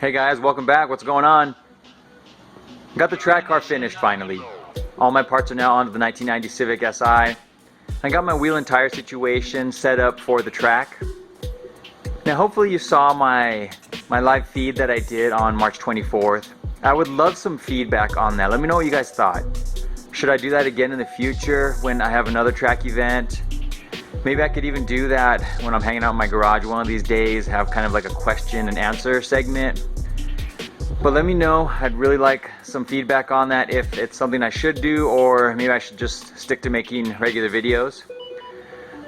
Hey guys, welcome back. What's going on? Got the track car finished finally. All my parts are now onto the 1990 Civic Si. I got my wheel and tire situation set up for the track. Now hopefully you saw my live feed that I did on March 24th. I would love some feedback on that. Let me know what you guys thought. Should I do that again in the future when I have another track event? Maybe I could even do that when I'm hanging out in my garage one of these days, have kind of like a question and answer segment. But let me know, I'd really like some feedback on that, if it's something I should do or maybe I should just stick to making regular videos.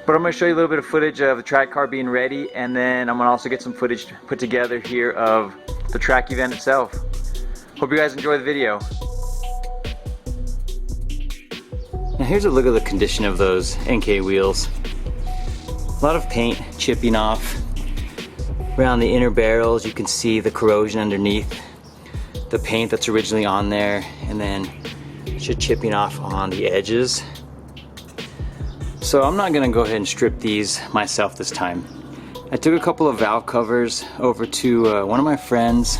But I'm going to show you a little bit of footage of the track car being ready, and then I'm going to also get some footage put together here of the track event itself. Hope you guys enjoy the video. Now here's a look at the condition of those NK wheels. A lot of paint chipping off around the inner barrels. You can see the corrosion underneath the paint that's originally on there, and then just chipping off on the edges. So I'm not gonna go ahead and strip these myself this time. I took a couple of valve covers over to one of my friends.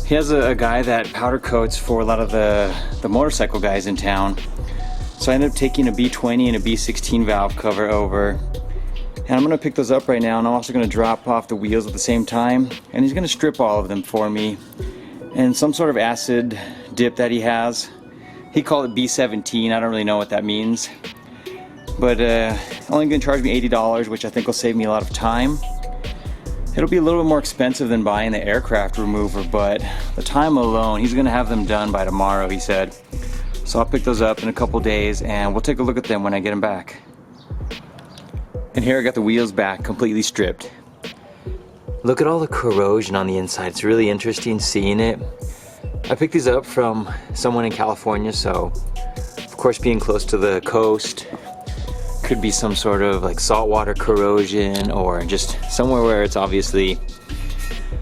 He has a guy that powder coats for a lot of the motorcycle guys in town. So I ended up taking a B20 and a B16 valve cover over. And I'm gonna pick those up right now, and I'm also gonna drop off the wheels at the same time. And he's gonna strip all of them for me. And some sort of acid dip that he has. He called it B17, I don't really know what that means. But only gonna charge me $80, which I think will save me a lot of time. It'll be a little bit more expensive than buying the aircraft remover, but the time alone, he's gonna have them done by tomorrow, he said. So I'll pick those up in a couple days and we'll take a look at them when I get them back. And here I got the wheels back, completely stripped. Look at all the corrosion on the inside. It's really interesting seeing it. I picked these up from someone in California, so of course being close to the coast, could be some sort of like saltwater corrosion or just somewhere where it's obviously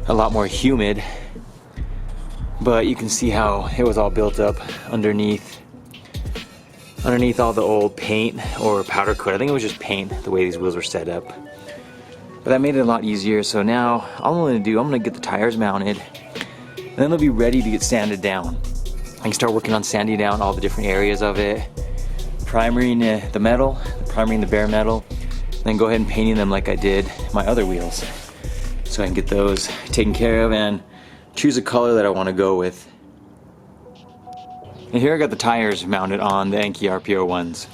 a lot more humid. But you can see how it was all built up underneath all the old paint or powder coat. I think it was just paint, the way these wheels were set up. But that made it a lot easier. So now all I'm going to do, I'm going to get the tires mounted, and then they'll be ready to get sanded down. I can start working on sanding down all the different areas of it, primering the metal, primering the bare metal, and then go ahead and painting them like I did my other wheels. So I can get those taken care of and choose a color that I want to go with. And here I got the tires mounted on the Enki RPO ones.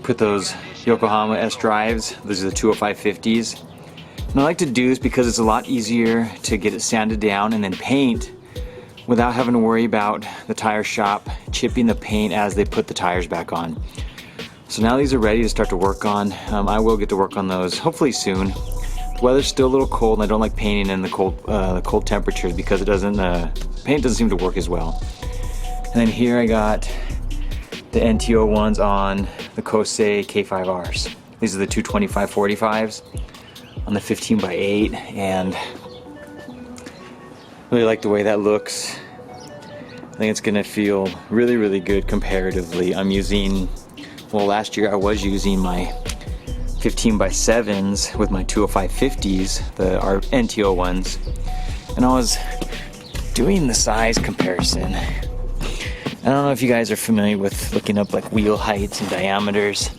Put those Yokohama S drives, those are the 205/50s. And I like to do this because it's a lot easier to get it sanded down and then paint without having to worry about the tire shop chipping the paint as they put the tires back on. So now these are ready to start to work on. I will get to work on those hopefully soon. The weather's still a little cold, and I don't like painting in the cold temperatures because it doesn't paint doesn't seem to work as well. And then here I got the NTO ones on the Kosei K5Rs. These are the 225/45s on the 15x8, and really like the way that looks. I think it's gonna feel really, really good comparatively. I'm using, well, last year I was using my 15x7s with my 205/50s, the NTO ones, and I was doing the size comparison. I don't know if you guys are familiar with looking up like wheel heights and diameters,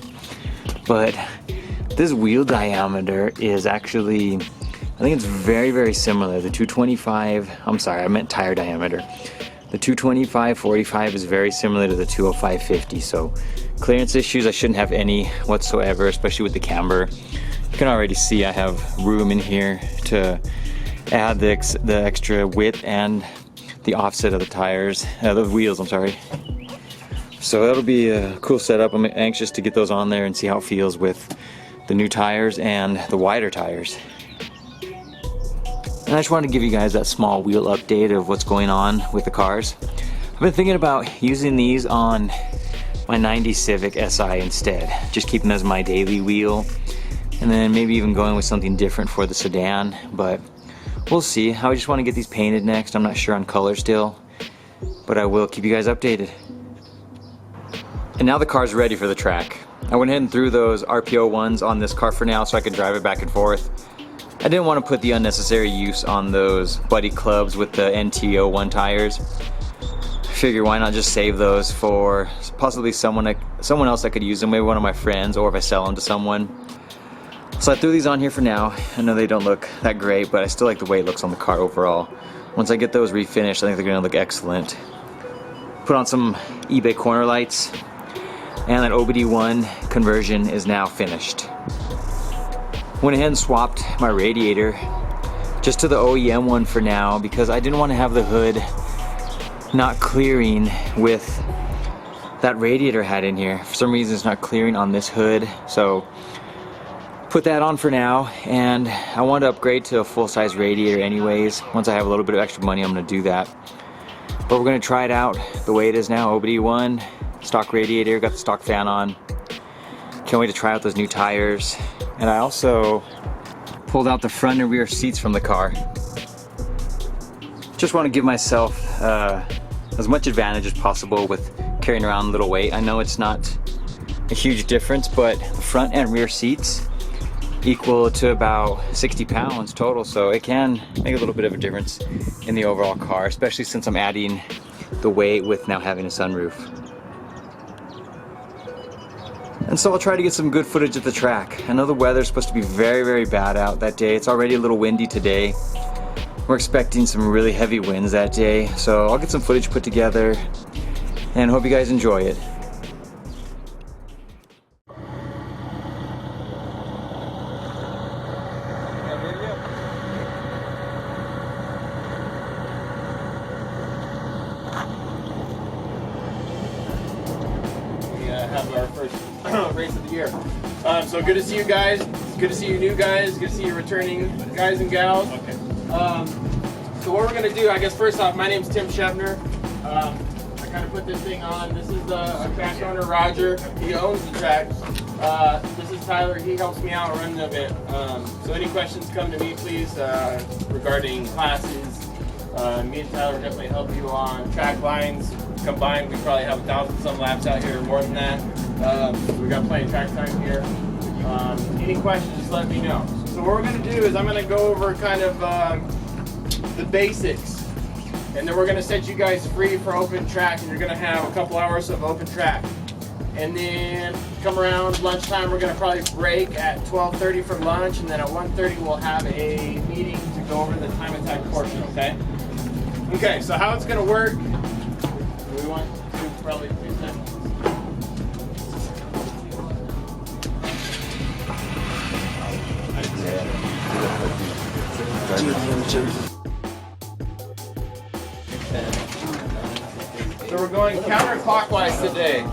but this wheel diameter is actually, I think it's very, very similar. The 225, I'm sorry, I meant tire diameter. The 225/45 is very similar to the 205/50, so clearance issues I shouldn't have any whatsoever, especially with the camber. You can already see I have room in here to add the extra width and the offset of the tires, the wheels, I'm sorry. So that'll be a cool setup. I'm anxious to get those on there and see how it feels with the new tires and the wider tires. And I just wanted to give you guys that small wheel update of what's going on with the cars. I've been thinking about using these on my 90 Civic Si instead, just keeping as my daily wheel, and then maybe even going with something different for the sedan, but we'll see. I just want to get these painted next. I'm not sure on color still, but I will keep you guys updated. And now the car's ready for the track. I went ahead and threw those RPO ones on this car for now so I could drive it back and forth. I didn't want to put the unnecessary use on those buddy clubs with the NT01 tires. I figure why not just save those for possibly someone else that could use them, maybe one of my friends, or if I sell them to someone. So I threw these on here for now. I know they don't look that great, but I still like the way it looks on the car overall. Once I get those refinished, I think they're going to look excellent. Put on some eBay corner lights, and that OBD1 conversion is now finished. Went ahead and swapped my radiator just to the OEM one for now because I didn't want to have the hood not clearing with that radiator had in here. For some reason it's not clearing on this hood, so put that on for now, and I want to upgrade to a full-size radiator anyways. Once I have a little bit of extra money, I'm going to do that. But we're going to try it out the way it is now. OBD1, stock radiator, got the stock fan on. Can't wait to try out those new tires. And I also pulled out the front and rear seats from the car. Just want to give myself as much advantage as possible with carrying around a little weight. I know it's not a huge difference, but the front and rear seats equal to about 60 pounds total, so it can make a little bit of a difference in the overall car, especially since I'm adding the weight with now having a sunroof. And so I'll try to get some good footage at the track. I know the weather's supposed to be very, very bad out that day. It's already a little windy today. We're expecting some really heavy winds that day, so I'll get some footage put together and hope you guys enjoy it. Have our first race of the year. So good to see you guys. Good to see you new guys. Good to see you returning guys and gals. Okay. So what we're gonna do, I guess first off, my name's Tim Shepner. I kind of put this thing on. This is our track owner, Roger. He owns the track. This is Tyler. He helps me out running the event. So any questions, come to me, please, regarding classes. Me and Tyler definitely help you on track lines. Combined, we probably have 1,000 some laps out here, or more than that. We got plenty of track time here. Any questions, just let me know. So what we're going to do is I'm going to go over kind of the basics, and then we're going to set you guys free for open track, and you're going to have a couple hours of open track. And then come around lunchtime, we're going to probably break at 12:30 for lunch, and then at 1:30 we'll have a meeting to go over the time attack portion, okay? Okay, so how it's going to work. We want to probably 2 seconds. So we're going counterclockwise today.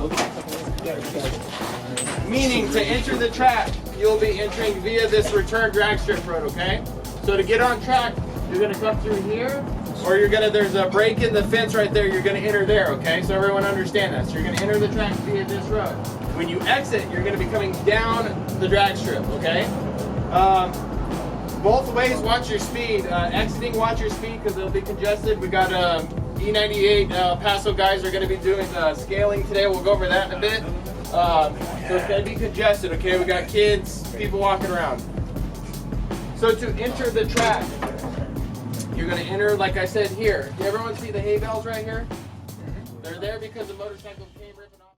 Meaning to enter the track, you'll be entering via this return drag strip road, okay? So to get on track, you're gonna come through here, or there's a break in the fence right there, you're gonna enter there, okay? So everyone understand that. So you're gonna enter the track via this road. When you exit, you're gonna be coming down the drag strip, okay? Both ways, watch your speed. Exiting, watch your speed because it'll be congested. We got E98 Paso guys are gonna be doing scaling today. We'll go over that in a bit. So it's gonna be congested, okay? We got kids, people walking around. So to enter the track, you're going to enter, like I said, here. Do everyone see the hay bales right here? They're there because the motorcycle came ripping off.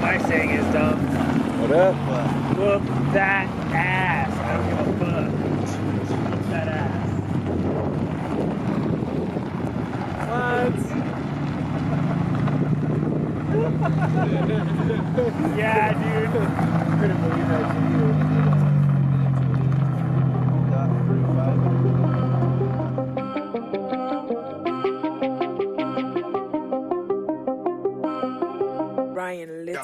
My saying is dumb. What up? Whoop that ass. I don't give a fuck. Whoop that ass. What? Yeah, dude. I couldn't believe that video. Brian Little.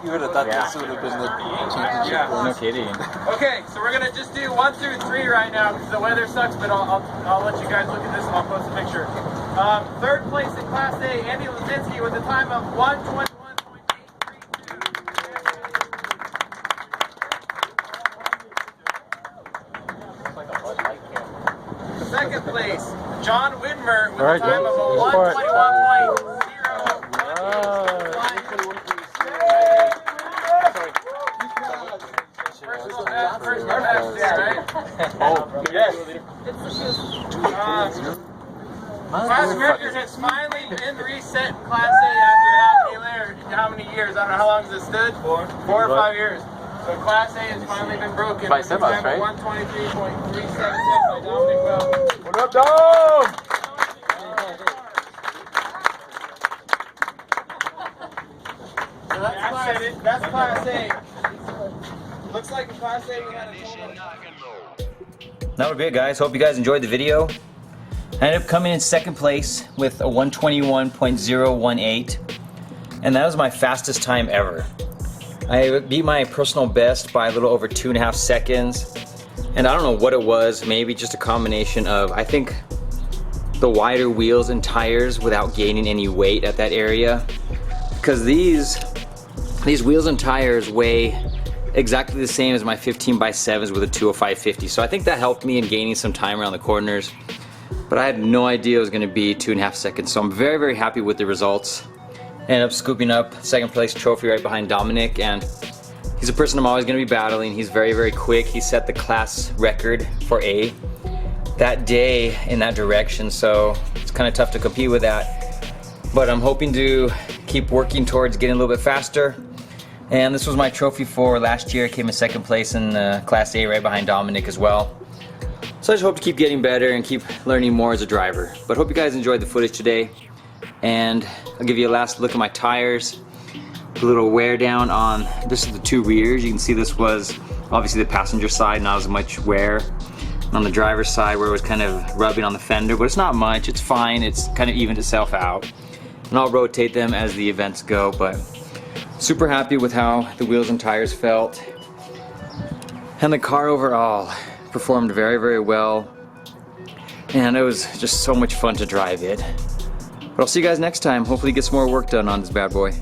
You would have thought this would have been the championship. No kidding. Okay, so we're gonna just do 1 through 3 right now because the weather sucks, but I'll let you guys look at this and I'll post a picture. Third place in Class A, Andy Lazinski with a time of 121.832. Second place, Jon Widmer with a time of 121.0. Class record has finally been reset in Class A after how many years? I don't know how long has it stood? 4 or 5 years. So Class A has finally been broken. By semis, right? 123.377 by Dominic Bell. What up, Dom? So that's Class A. Looks like in Class A we had a total. That would be it, guys. Hope you guys enjoyed the video. I ended up coming in second place with a 121.018, and that was my fastest time ever. I beat my personal best by a little over 2.5 seconds, and I don't know what it was, maybe just a combination of, I think, the wider wheels and tires without gaining any weight at that area, because these wheels and tires weigh exactly the same as my 15x7s with a 205/50, so I think that helped me in gaining some time around the corners. But I had no idea it was going to be 2.5 seconds, so I'm very, very happy with the results. Ended up scooping up second place trophy right behind Dominic, and he's a person I'm always going to be battling. He's very, very quick. He set the class record for A that day in that direction, so it's kind of tough to compete with that. But I'm hoping to keep working towards getting a little bit faster. And this was my trophy for last year. I came in second place in Class A right behind Dominic as well. So I just hope to keep getting better and keep learning more as a driver. But hope you guys enjoyed the footage today. And I'll give you a last look at my tires. A little wear down on, this is the 2 rears. You can see this was obviously the passenger side, not as much wear. On the driver's side where it was kind of rubbing on the fender, but it's not much, it's fine. It's kind of evened itself out. And I'll rotate them as the events go, but super happy with how the wheels and tires felt. And the car overall performed very, very well, and it was just so much fun to drive it. But I'll see you guys next time. Hopefully get some more work done on this bad boy.